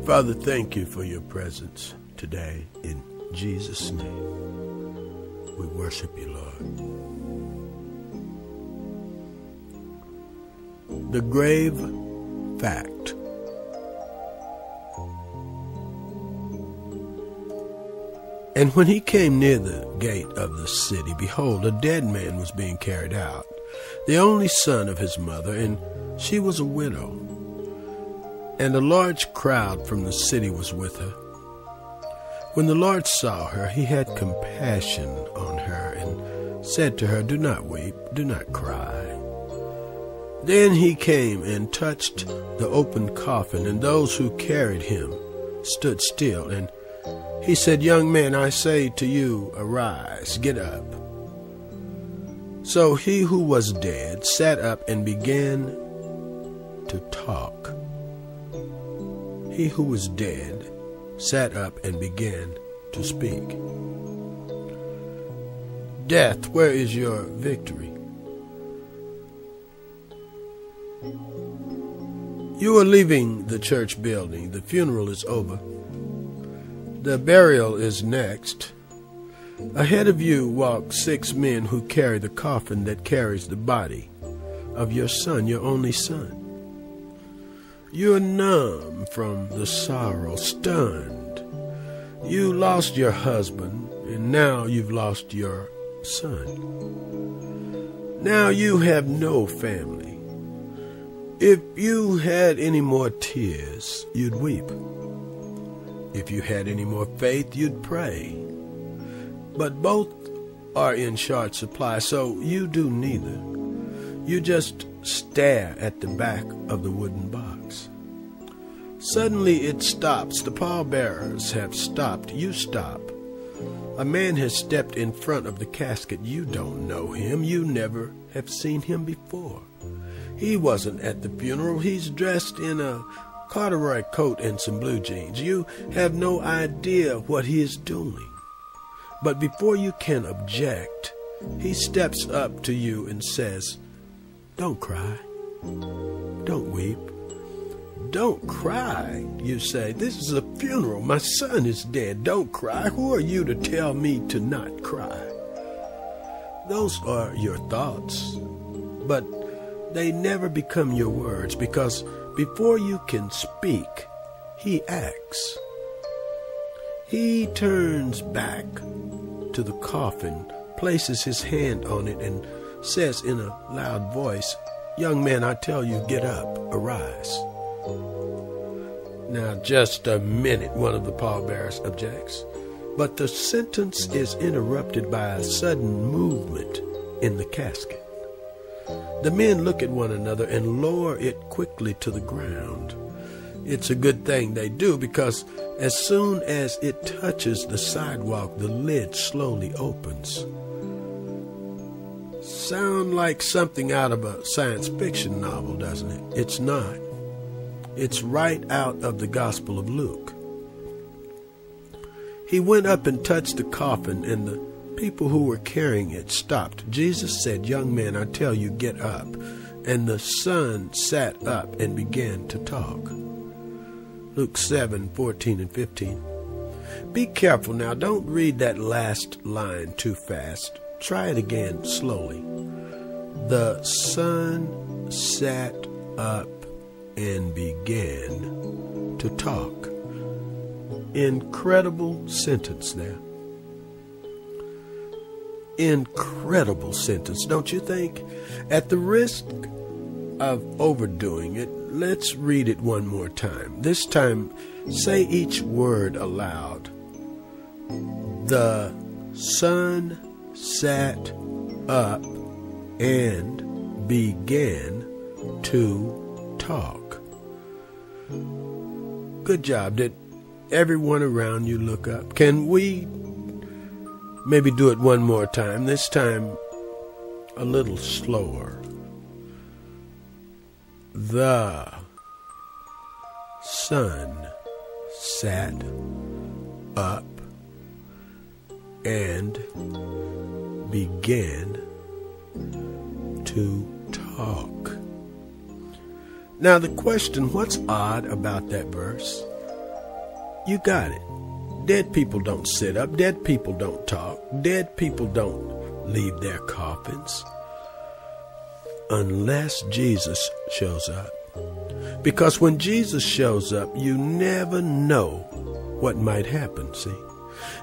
Father, thank you for your presence today. In Jesus' name, we worship you, Lord. The grave fact. And when he came near the gate of the city, behold, a dead man was being carried out, the only son of his mother, and she was a widow. And a large crowd from the city was with her. When the Lord saw her, he had compassion on her and said to her, "Do not weep, do not cry." Then he came and touched the open coffin, and those who carried him stood still. And he said, "Young man, I say to you, arise, get up." So he who was dead sat up and began to talk. He who was dead sat up and began to speak. Death, where is your victory? You are leaving the church building. The funeral is over. The burial is next. Ahead of you walk 6 men who carry the coffin that carries the body of your son, your only son. You are numb from the sorrow, stunned. You lost your husband, and now you've lost your son. Now you have no family. If you had any more tears, you'd weep. If you had any more faith, you'd pray. But both are in short supply, so you do neither. You just stare at the back of the wooden box. Suddenly it stops. The pallbearers have stopped. You stop. A man has stepped in front of the casket. You don't know him. You never have seen him before. He wasn't at the funeral. He's dressed in a corduroy coat and some blue jeans. You have no idea what he is doing. But before you can object, he steps up to you and says, "Don't cry. Don't weep. Don't cry," you say. "This is a funeral. My son is dead. Don't cry. Who are you to tell me to not cry?" Those are your thoughts, but they never become your words, because before you can speak, he acts. He turns back to the coffin, places his hand on it, and says in a loud voice, "Young man, I tell you, get up, arise." Now, just a minute, one of the pallbearers objects, but the sentence is interrupted by a sudden movement in the casket. The men look at one another and lower it quickly to the ground. It's a good thing they do, because as soon as it touches the sidewalk, the lid slowly opens. Sound like something out of a science fiction novel, doesn't it? It's not. It's right out of the Gospel of Luke. He went up and touched the coffin, and the people who were carrying it stopped. Jesus said, "Young man, I tell you, get up." And the son sat up and began to talk. Luke 7:14 and 15. Be careful now. Don't read that last line too fast. Try it again slowly. The son sat up and began to talk. Incredible sentence there. Incredible sentence, don't you think? At the risk of overdoing it, let's read it one more time. This time, say each word aloud. The son sat up and began to talk. Good job. Did everyone around you look up? Can we maybe do it one more time? This time a little slower. The son sat up and began to talk. Now the question, what's odd about that verse? You got it. Dead people don't sit up. Dead people don't talk. Dead people don't leave their coffins. Unless Jesus shows up. Because when Jesus shows up, you never know what might happen, see?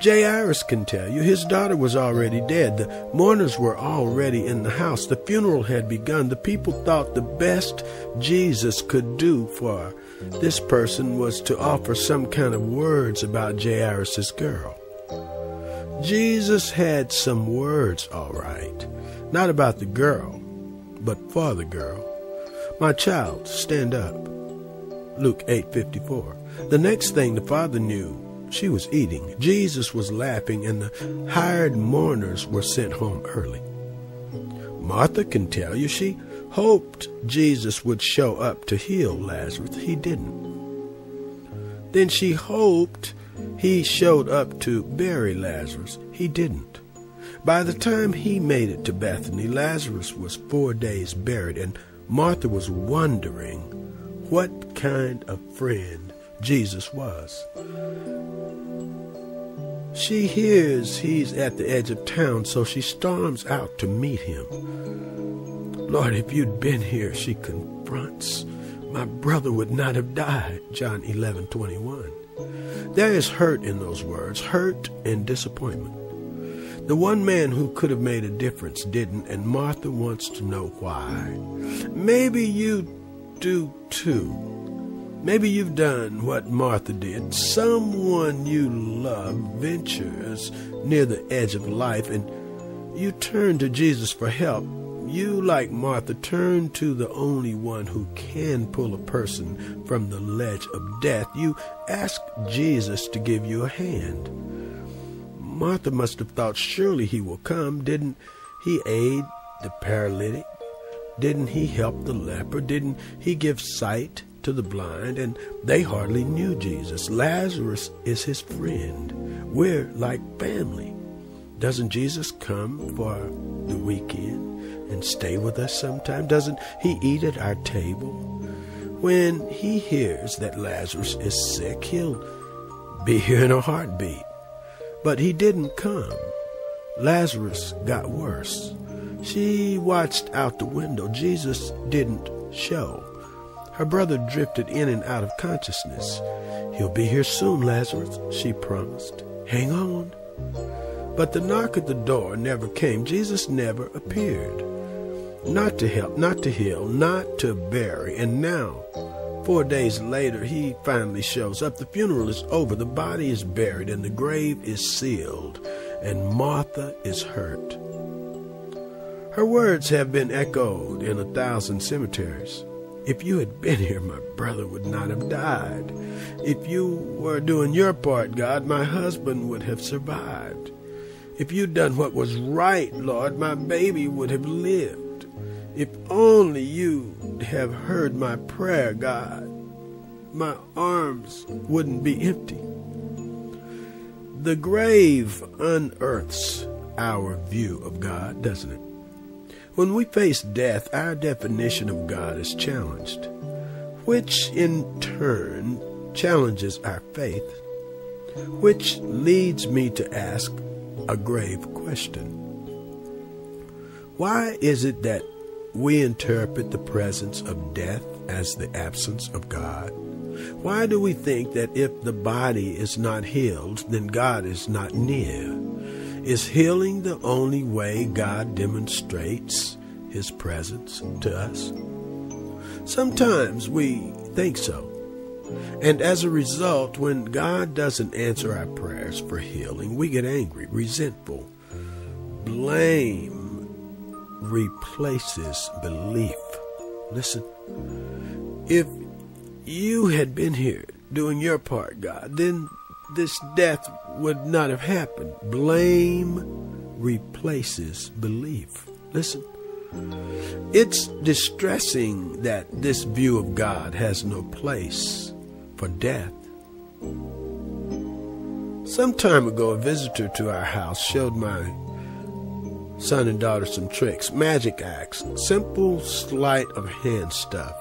Jairus can tell you his daughter was already dead. The mourners were already in the house. The funeral had begun. The people thought the best Jesus could do for this person was to offer some kind of words about Jairus' girl. Jesus had some words, all right. Not about the girl, but for the girl. My child, stand up. Luke 8:54. The next thing the father knew, she was eating. Jesus was laughing, and the hired mourners were sent home early. Martha can tell you she hoped Jesus would show up to heal Lazarus. He didn't. Then she hoped he showed up to bury Lazarus. He didn't. By the time he made it to Bethany, Lazarus was 4 days buried, and Martha was wondering what kind of friend Jesus was. She hears he's at the edge of town, so she storms out to meet him. Lord, if you'd been here, she confronts, my brother would not have died. John 11:21. There is hurt in those words, hurt and disappointment. The one man who could have made a difference didn't, and Martha wants to know why. Maybe you do too. Maybe you've done what Martha did. Someone you love ventures near the edge of life, and you turn to Jesus for help. You, like Martha, turn to the only one who can pull a person from the ledge of death. You ask Jesus to give you a hand. Martha must have thought, surely he will come. Didn't he aid the paralytic? Didn't he help the leper? Didn't he give sight to the blind? And they hardly knew Jesus. Lazarus is his friend. We're like family. Doesn't Jesus come for the weekend and stay with us sometime? Doesn't he eat at our table? When he hears that Lazarus is sick, he'll be here in a heartbeat. But he didn't come. Lazarus got worse. She watched out the window. Jesus didn't show. Her brother drifted in and out of consciousness. He'll be here soon, Lazarus, she promised. Hang on. But the knock at the door never came. Jesus never appeared. Not to help, not to heal, not to bury. And now, 4 days later, he finally shows up. The funeral is over. The body is buried, and the grave is sealed. And Martha is hurt. Her words have been echoed in 1,000 cemeteries. If you had been here, my brother would not have died. If you were doing your part, God, my husband would have survived. If you'd done what was right, Lord, my baby would have lived. If only you'd have heard my prayer, God, my arms wouldn't be empty. The grave unearths our view of God, doesn't it? When we face death, our definition of God is challenged, which in turn challenges our faith, which leads me to ask a grave question. Why is it that we interpret the presence of death as the absence of God? Why do we think that if the body is not healed, then God is not near? Is healing the only way God demonstrates his presence to us? Sometimes we think so. And as a result, when God doesn't answer our prayers for healing, we get angry, resentful. Blame replaces belief. Listen, if you had been here doing your part, God, then this death would not have happened. Blame replaces belief. Listen, it's distressing that this view of God has no place for death. Some time ago, a visitor to our house showed my son and daughter some tricks, magic acts, simple sleight of hand stuff.